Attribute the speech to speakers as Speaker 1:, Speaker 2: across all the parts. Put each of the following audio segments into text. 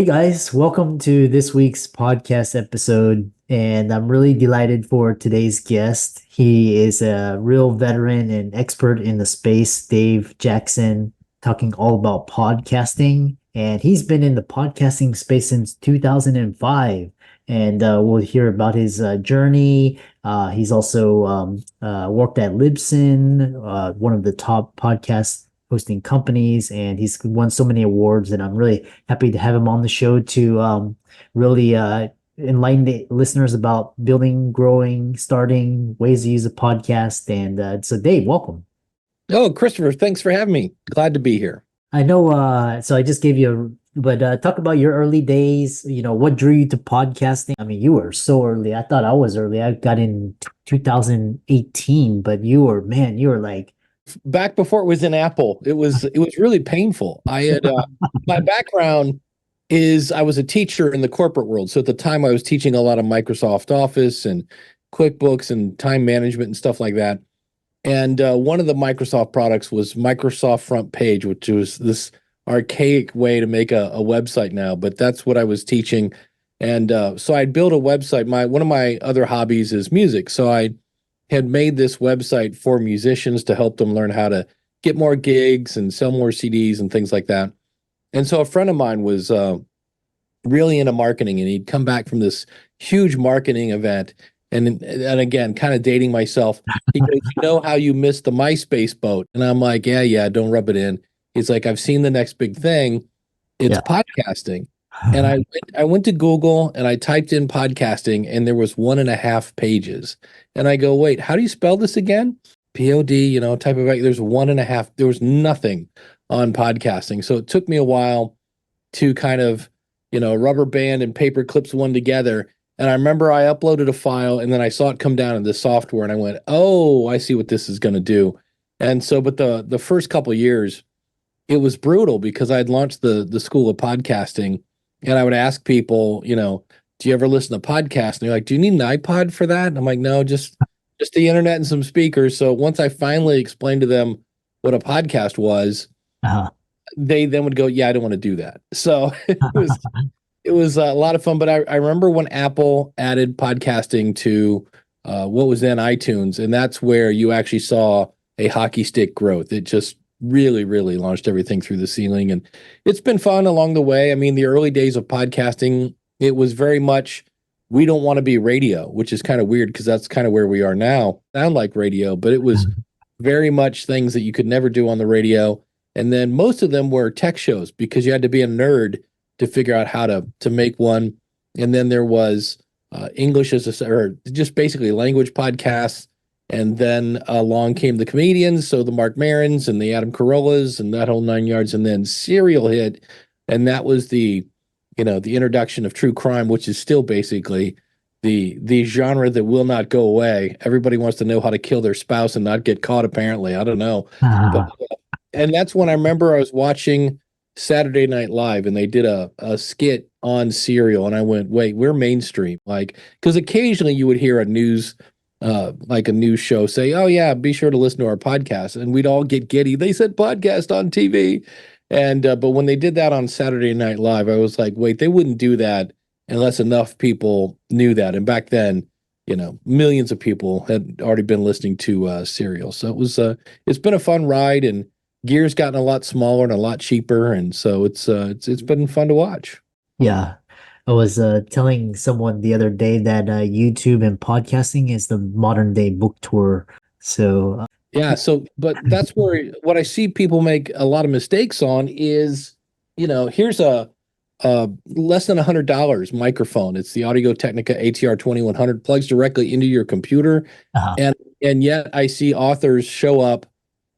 Speaker 1: Hey guys, welcome to this week's podcast episode. And I'm really delighted for today's guest. He is a real veteran and expert in the space, Dave Jackson, talking all about podcasting. And he's been in the podcasting space since 2005. And we'll hear about his journey. He's also worked at Libsyn, one of the top podcast hosting companies, and he's won so many awards. And I'm really happy to have him on the show to really enlighten the listeners about building, growing, starting ways to use a podcast. And so, Dave, welcome.
Speaker 2: Oh, Christopher, thanks for having me. Glad to be here.
Speaker 1: I know. So I just gave you but talk about your early days. What drew you to podcasting? I mean, you were so early. I thought I was early. I got in 2018, but you were like
Speaker 2: Back before it was in Apple. It was really painful. I had my background is I was a teacher in the corporate world. So at the time I was teaching a lot of Microsoft Office and QuickBooks and time management and stuff like that. And one of the Microsoft products was Microsoft Front Page, which was this archaic way to make a website now, but that's what I was teaching. And so I'd built a website. One of my other hobbies is music. So I had made this website for musicians to help them learn how to get more gigs and sell more CDs and things like that. And so a friend of mine was really into marketing, and he'd come back from this huge marketing event. And again, kind of dating myself, he goes, "You know how you missed the MySpace boat?" And I'm like, yeah, don't rub it in. He's like, "I've seen the next big thing. It's podcasting." And I went to Google and I typed in podcasting, and there was 1.5 pages. And I go, "Wait, how do you spell this again?" POD, type of, there's 1.5, there was nothing on podcasting. So it took me a while to kind of, rubber band and paper clips one together. And I remember I uploaded a file, and then I saw it come down in the software, and I went, "Oh, I see what this is going to do." And so, but the first couple of years, it was brutal because I'd launched the School of Podcasting, and I would ask people, "Do you ever listen to podcasts?" And they're like, "Do you need an iPod for that?" And I'm like, "No, just the internet and some speakers." So once I finally explained to them what a podcast was, they then would go, "Yeah, I don't want to do that." So it was a lot of fun. But I remember when Apple added podcasting to what was then iTunes, and that's where you actually saw a hockey stick growth. It just really, really launched everything through the ceiling. And it's been fun along the way. I mean, the early days of podcasting, it was very much, we don't want to be radio, which is kind of weird because that's kind of where we are now. Sound like radio, but it was very much things that you could never do on the radio. And then most of them were tech shows because you had to be a nerd to figure out how to make one. And then there was English or just basically language podcasts. And then along came the comedians, so the Mark Marons and the Adam Carollas and that whole 9 yards. And then Serial hit, and that was the introduction of true crime, which is still basically the genre that will not go away. Everybody wants to know how to kill their spouse and not get caught, apparently. I don't know. And that's when I remember I was watching Saturday Night Live, and they did a skit on Serial, and I went, "Wait, we're mainstream." Like, because occasionally you would hear a news show say, "Oh yeah, be sure to listen to our podcast," and we'd all get giddy. They said podcast on TV, and but when they did that on Saturday Night Live, I was like, "Wait, they wouldn't do that unless enough people knew that." And back then, millions of people had already been listening to Serial, so it's been a fun ride, and gear's gotten a lot smaller and a lot cheaper, and so it's been fun to watch.
Speaker 1: Yeah. I was telling someone the other day that YouTube and podcasting is the modern day book tour. So,
Speaker 2: Yeah, but that's where what I see people make a lot of mistakes on is, here's a less than $100 microphone. It's the Audio Technica ATR 2100, plugs directly into your computer. And yet I see authors show up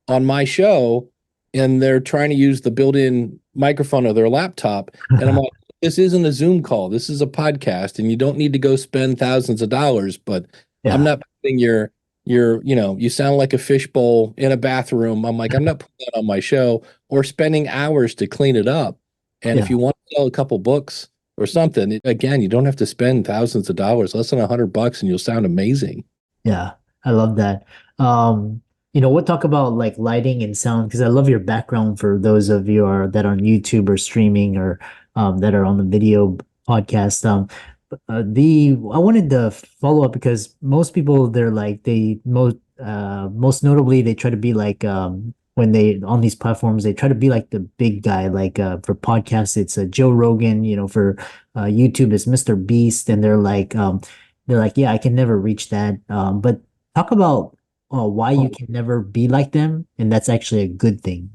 Speaker 2: on my show and they're trying to use the built-in microphone of their laptop. And I'm like, this isn't a Zoom call. This is a podcast, and you don't need to go spend thousands of dollars. But I'm not putting you sound like a fishbowl in a bathroom. I'm like, I'm not putting that on my show or spending hours to clean it up. And if you want to sell a couple books or something, again, you don't have to spend thousands of dollars, less than $100, and you'll sound amazing.
Speaker 1: Yeah, I love that. We'll talk about like lighting and sound because I love your background for those of you that are on YouTube or streaming or that are on the video podcast. The I wanted to follow up because most people they're like they most notably they try to be like when they on these platforms they try to be like the big guy like for podcasts it's Joe Rogan, for YouTube it's Mr. Beast, and they're like, yeah, I can never reach that, but talk about why you can never be like them, and that's actually a good thing.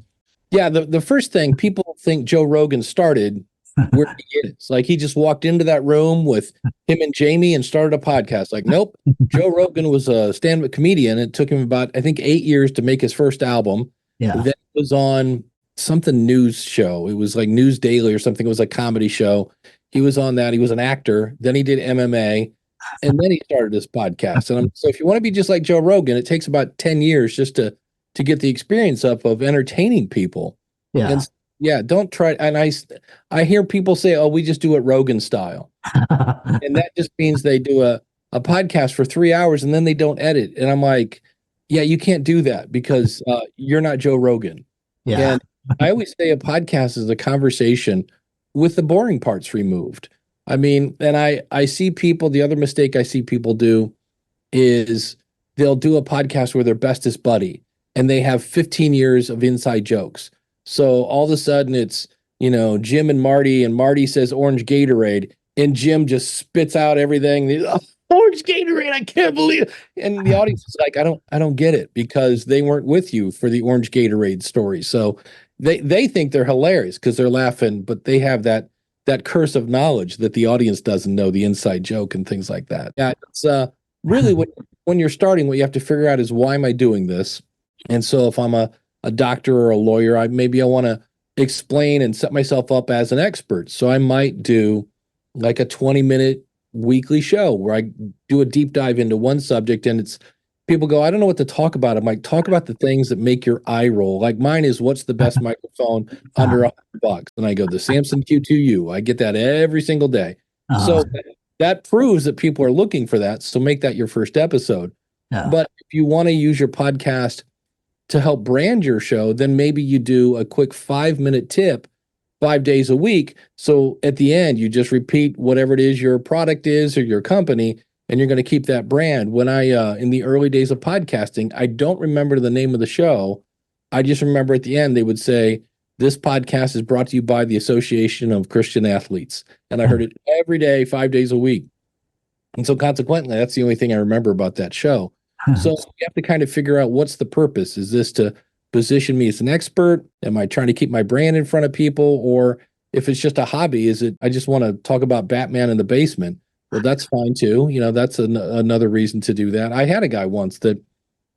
Speaker 2: Yeah, the first thing people think Joe Rogan started where he is. Like he just walked into that room with him and Jamie and started a podcast. Like, nope. Joe Rogan was a stand-up comedian. It took him about, I think, 8 years to make his first album.
Speaker 1: Yeah.
Speaker 2: Then it was on something news show. It was like News Daily or something. It was a comedy show. He was on that. He was an actor. Then he did MMA. And then he started this podcast. And so if you want to be just like Joe Rogan, it takes about 10 years just to get the experience up of entertaining people.
Speaker 1: Yeah.
Speaker 2: And yeah, don't try. And I hear people say, "Oh, we just do it Rogan style," and that just means they do a podcast for 3 hours and then they don't edit. And I'm like, yeah, you can't do that because you're not Joe Rogan.
Speaker 1: Yeah.
Speaker 2: And I always say a podcast is a conversation with the boring parts removed. I mean, and I see people. The other mistake I see people do is they'll do a podcast where their bestest buddy and they have 15 years of inside jokes. So all of a sudden it's, Jim and Marty says orange Gatorade and Jim just spits out everything. Oh, orange Gatorade, I can't believe it. And the audience is like, I don't get it because they weren't with you for the orange Gatorade story. So they think they're hilarious because they're laughing, but they have that curse of knowledge that the audience doesn't know, the inside joke and things like that. Yeah, it's really when you're starting, what you have to figure out is why am I doing this? And so if I'm a doctor or a lawyer, I want to explain and set myself up as an expert. So I might do like a 20-minute weekly show where I do a deep dive into one subject, and it's people go, I don't know what to talk about. I'm like, talk about the things that make your eye roll. Like mine is what's the best microphone under $100? And I go, the Samson Q2U. I get that every single day. So that proves that people are looking for that. So make that your first episode.
Speaker 1: Yeah.
Speaker 2: But if you want to use your podcast to help brand your show, then maybe you do a quick 5-minute tip 5 days a week. So at the end, you just repeat whatever it is your product is or your company, and you're going to keep that brand. When in the early days of podcasting, I don't remember the name of the show. I just remember at the end, they would say, this podcast is brought to you by the Association of Christian Athletes. And I heard it every day, 5 days a week. And so consequently, that's the only thing I remember about that show. So you have to kind of figure out what's the purpose. Is this to position me as an expert? Am I trying to keep my brand in front of people? Or if it's just a hobby, is it I just want to talk about Batman in the basement? Well, that's fine too. That's another reason to do that. I had a guy once that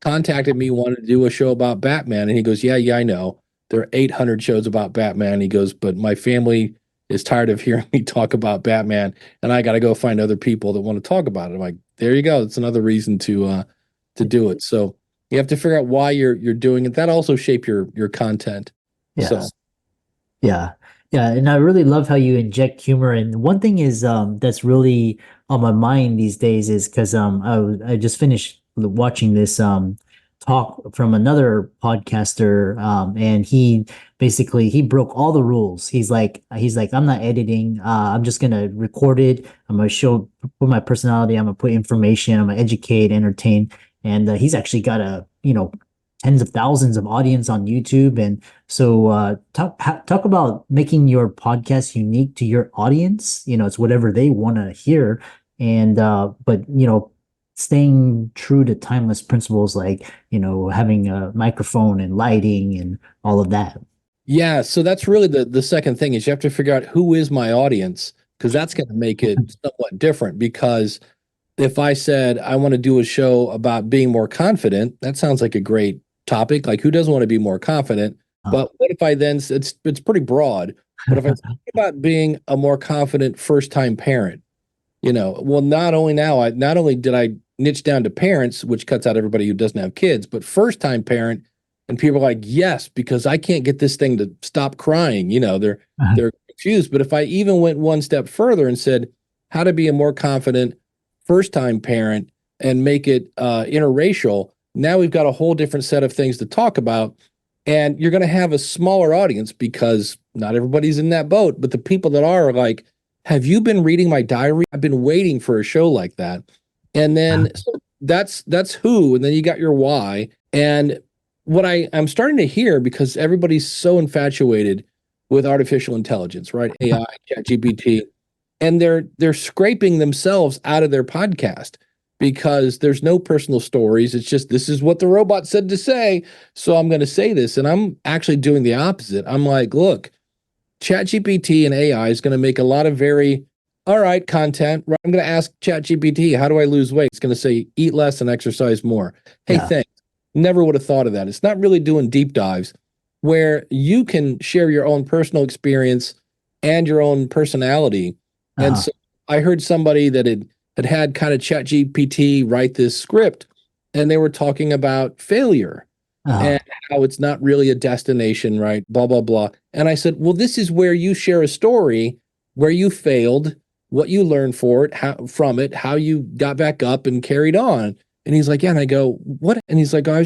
Speaker 2: contacted me, wanted to do a show about Batman. And he goes, yeah, I know. There are 800 shows about Batman. He goes, but my family is tired of hearing me talk about Batman. And I got to go find other people that want to talk about it. I'm like, there you go. It's another reason to do it. So you have to figure out why you're doing it. That also shape your content.
Speaker 1: Yes.
Speaker 2: So
Speaker 1: yeah. Yeah. And I really love how you inject humor. And one thing is that's really on my mind these days is because I just finished watching this talk from another podcaster, and he broke all the rules. He's like I'm not editing. I'm just gonna record it. I'm gonna put my personality. I'm gonna put information. I'm gonna educate, entertain. And he's actually got tens of thousands of audience on YouTube. And so talk about making your podcast unique to your audience. It's whatever they want to hear. And but staying true to timeless principles like having a microphone and lighting and all of that.
Speaker 2: yeah, so that's really the second thing is you have to figure out who is my audience, because that's going to make it somewhat different. Because if I said I want to do a show about being more confident, that sounds like a great topic. Like who doesn't want to be more confident? But what if I then it's pretty broad. But if I talk about being a more confident first-time parent, well, not only did I niche down to parents, which cuts out everybody who doesn't have kids, but first-time parent, and people are like, yes, because I can't get this thing to stop crying. They're confused. But if I even went one step further and said how to be a more confident first-time parent and make it interracial, now we've got a whole different set of things to talk about. And you're going to have a smaller audience because not everybody's in that boat, but the people that are like, have you been reading my diary? I've been waiting for a show like that. And then so that's who, and then you got your why. And what I'm starting to hear, because everybody's so infatuated with artificial intelligence, right? AI, ChatGPT, and they're scraping themselves out of their podcast because there's no personal stories. It's just, this is what the robot said to say, so I'm going to say this. And I'm actually doing the opposite. I'm like, look, ChatGPT and AI is going to make a lot of very all right content. Right? I'm going to ask ChatGPT, how do I lose weight? It's going to say, eat less and exercise more. Hey,
Speaker 1: Yeah.
Speaker 2: thanks. Never would have thought of that. It's not really doing deep dives where you can share your own personal experience and your own personality. And
Speaker 1: Uh-huh.
Speaker 2: so I heard somebody that had kind of ChatGPT write this script, and they were talking about failure
Speaker 1: Uh-huh.
Speaker 2: and how it's not really a destination, right? Blah, blah, blah. And I said, well, this is where you share a story where you failed, what you learned from it, how you got back up and carried on. And he's like, yeah. And I go, what? And he's like, I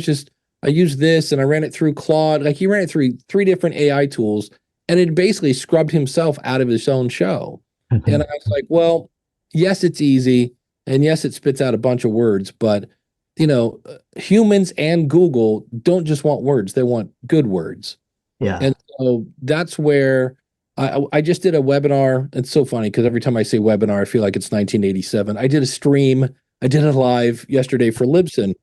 Speaker 2: used this and I ran it through Claude. Like he ran it through three different AI tools, and it basically scrubbed himself out of his own show. And I was like, well, yes, it's easy. And yes, it spits out a bunch of words, but humans and Google don't just want words, they want good words.
Speaker 1: Yeah.
Speaker 2: And so that's where I just did a webinar. It's so funny because every time I say webinar, I feel like it's 1987. I did a stream, I did it live yesterday for Libsyn,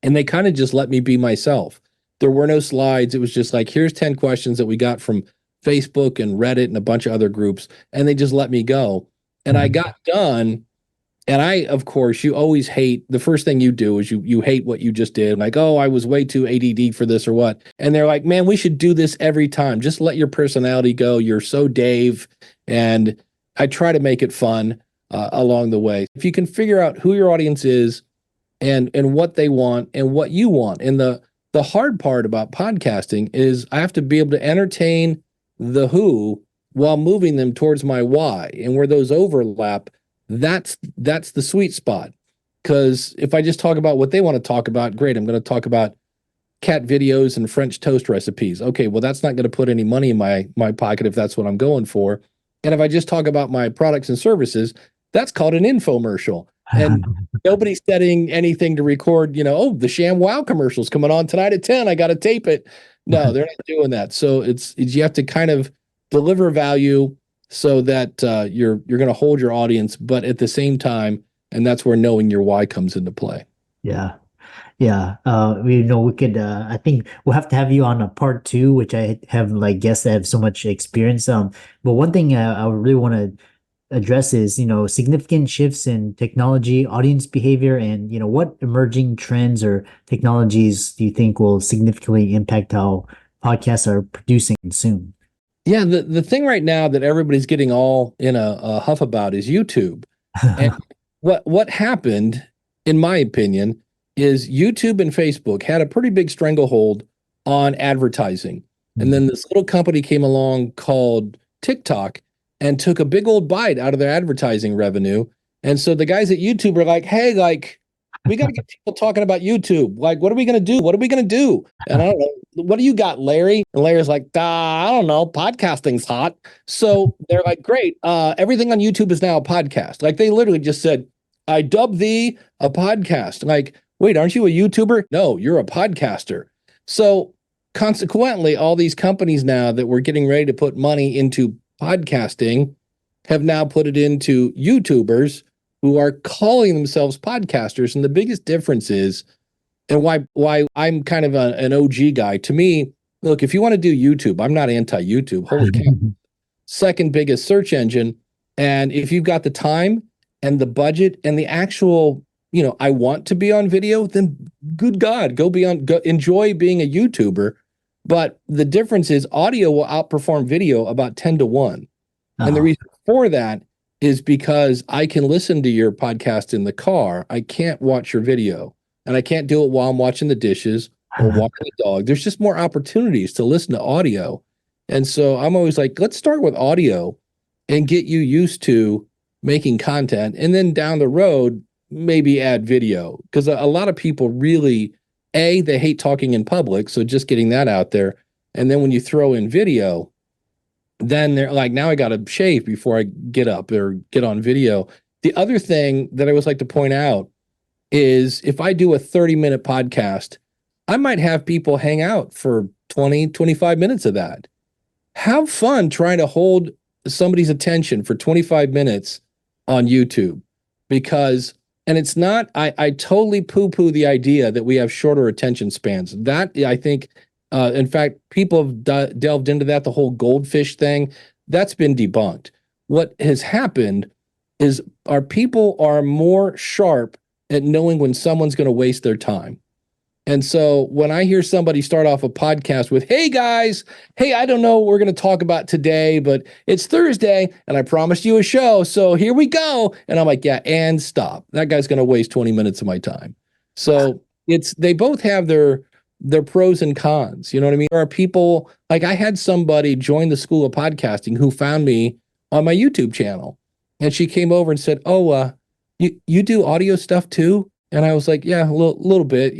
Speaker 2: and they kind of just let me be myself. There were no slides. It was just like, here's 10 questions that we got from Facebook and Reddit and a bunch of other groups, and they just let me go. And I
Speaker 1: Mhm.
Speaker 2: got done, and I, of course, you always hate, the first thing you do is you hate what you just did. Like, oh, I was way too ADD for this or what. And they're like, man, we should do this every time. Just let your personality go. You're so Dave. And I try to make it fun along the way. If you can figure out who your audience is and what they want and what you want. And the hard part about podcasting is I have to be able to entertain the who while moving them towards my why. And where those overlap, that's the sweet spot. Because if I just talk about what they want to talk about, great, I'm going to talk about cat videos and French toast recipes. Okay, well, that's not going to put any money in my pocket if that's what I'm going for. And if I just talk about my products and services, that's called an infomercial. And nobody's setting anything to record, oh, the ShamWow commercial's coming on tonight at 10. I got to tape it. No, they're not doing that. So it's you have to kind of deliver value so that you're going to hold your audience, but at the same time, and that's where knowing your why comes into play.
Speaker 1: Yeah. Yeah. We could, I think we'll have to have you on a part two, which I have like guests that have so much experience. But one thing I really want to address is, significant shifts in technology, audience behavior, and, what emerging trends or technologies do you think will significantly impact how podcasts are produced and consumed?
Speaker 2: Yeah, the thing right now that everybody's getting all in a huff about is YouTube. And what happened, in my opinion, is YouTube and Facebook had a pretty big stranglehold on advertising. And then this little company came along called TikTok and took a big old bite out of their advertising revenue. And so the guys at YouTube are like, hey, like, we got to get people talking about YouTube. Like, what are we going to do? What are we going to do? And I don't know. What do you got, Larry? And Larry's like, I don't know. Podcasting's hot. So they're like, great. Everything on YouTube is now a podcast. Like they literally just said, I dub thee a podcast. Like, wait, aren't you a YouTuber? No, you're a podcaster. So consequently, all these companies now that were getting ready to put money into podcasting have now put it into YouTubers who are calling themselves podcasters. And the biggest difference is, and why I'm kind of an OG guy. To me, look, if you want to do YouTube, I'm not anti-YouTube. Holy cow. Second biggest search engine. And if you've got the time and the budget and the actual, I want to be on video, then good God, go enjoy being a YouTuber. But the difference is audio will outperform video about 10-1. And the
Speaker 1: Uh-huh.
Speaker 2: reason for that is because I can listen to your podcast in the car. I can't watch your video, and I can't do it while I'm watching the dishes or walking the dog. There's just more opportunities to listen to audio. And so I'm always like, let's start with audio and get you used to making content. And then down the road, maybe add video. Because a lot of people really, they hate talking in public. So just getting that out there. And then when you throw in video, then they're like, now I got to shave before I get up or get on video. The other thing that I always like to point out is if I do a 30-minute podcast, I might have people hang out for 20, 25 minutes of that. Have fun trying to hold somebody's attention for 25 minutes on YouTube because, and it's not, I totally poo-poo the idea that we have shorter attention spans. That I think, in fact, people have delved into that, the whole goldfish thing, that's been debunked. What has happened is our people are more sharp at knowing when someone's going to waste their time. And so when I hear somebody start off a podcast with, hey guys, hey, I don't know what we're going to talk about today, but it's Thursday and I promised you a show. So here we go. And I'm like, yeah, and stop. That guy's going to waste 20 minutes of my time. So they both have their pros and cons. You know what I mean? There are people like I had somebody join the School of Podcasting who found me on my YouTube channel. And she came over and said, oh, you do audio stuff too? And I was like, yeah, a little bit,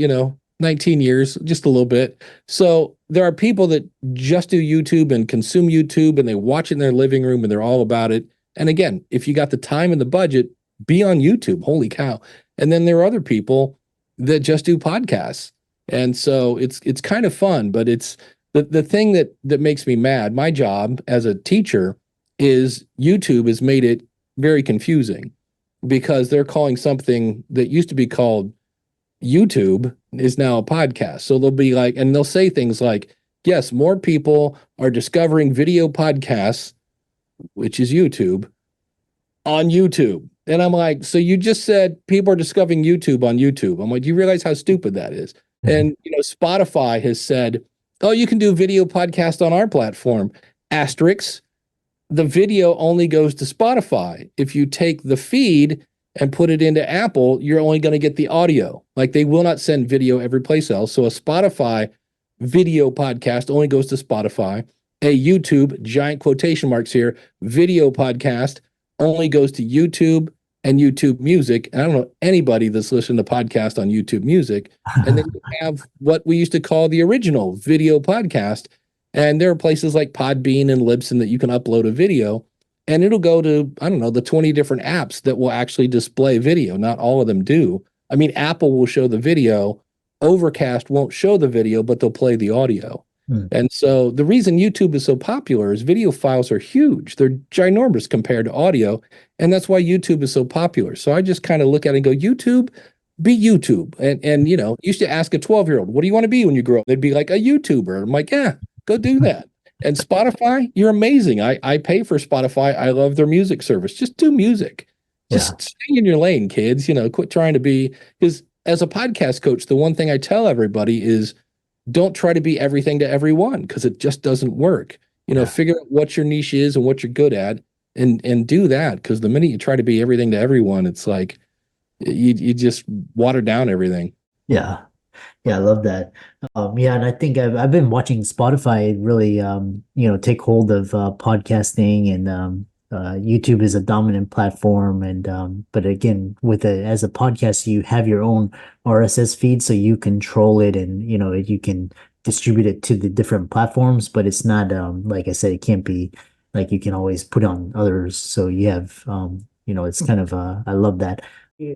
Speaker 2: 19 years, just a little bit. So there are people that just do YouTube and consume YouTube and they watch it in their living room and they're all about it. And again, if you got the time and the budget, be on YouTube. Holy cow. And then there are other people that just do podcasts. And so it's kind of fun, but it's the thing that makes me mad. My job as a teacher is YouTube has made it very confusing because they're calling something that used to be called YouTube is now a podcast. So they'll be like, and they'll say things like, yes, more people are discovering video podcasts, which is YouTube, on YouTube. And I'm like, so you just said people are discovering YouTube on YouTube. I'm like, do you realize how stupid that is? And, Spotify has said, oh, you can do video podcast on our platform. Asterisks, the video only goes to Spotify. If you take the feed and put it into Apple, you're only going to get the audio. Like they will not send video every place else. So a Spotify video podcast only goes to Spotify. A YouTube, giant quotation marks here, video podcast only goes to YouTube and YouTube Music. And I don't know anybody that's listening to podcast on YouTube Music. And then you have what we used to call the original video podcast. And there are places like Podbean and Libsyn that you can upload a video. And it'll go to, I don't know, the 20 different apps that will actually display video. Not all of them do. I mean, Apple will show the video. Overcast won't show the video, but they'll play the audio. And so the reason YouTube is so popular is video files are huge. They're ginormous compared to audio. And that's why YouTube is so popular. So I just kind of look at it and go, YouTube, be YouTube. And used to ask a 12-year-old, what do you want to be when you grow up? They'd be like a YouTuber. I'm like, yeah, go do that. And Spotify, you're amazing. I pay for Spotify. I love their music service. Just do music. Just stay in your lane, kids. Quit trying to be, because as a podcast coach, the one thing I tell everybody is don't try to be everything to everyone because it just doesn't work. Figure out what your niche is and what you're good at and do that. Because the minute you try to be everything to everyone, it's like you just water down everything.
Speaker 1: Yeah. Yeah, I love that. And I think I've been watching Spotify really, take hold of podcasting, and YouTube is a dominant platform. And but again, as a podcast, you have your own RSS feed, so you control it, and you can distribute it to the different platforms. But it's not like I said, it can't be like you can always put on others. So you have it's kind of I love that.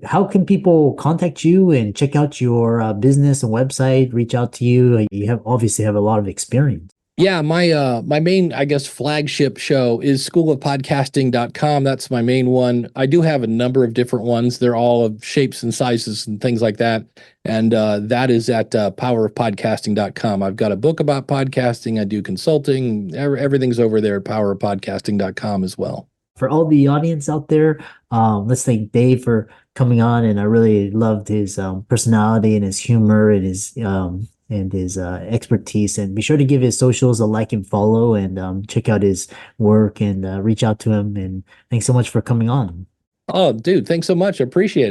Speaker 1: How can people contact you and check out your business and website, reach out to you? You obviously have a lot of experience.
Speaker 2: Yeah, my main, I guess, flagship show is schoolofpodcasting.com. That's my main one. I do have a number of different ones. They're all of shapes and sizes and things like that. And that is at powerofpodcasting.com. I've got a book about podcasting. I do consulting. Everything's over there at powerofpodcasting.com as well.
Speaker 1: For all the audience out there, let's thank Dave for coming on, and I really loved his personality and his humor and his expertise. And be sure to give his socials a like and follow, and check out his work and reach out to him. And thanks so much for coming on.
Speaker 2: Oh, dude, thanks so much. I appreciate it.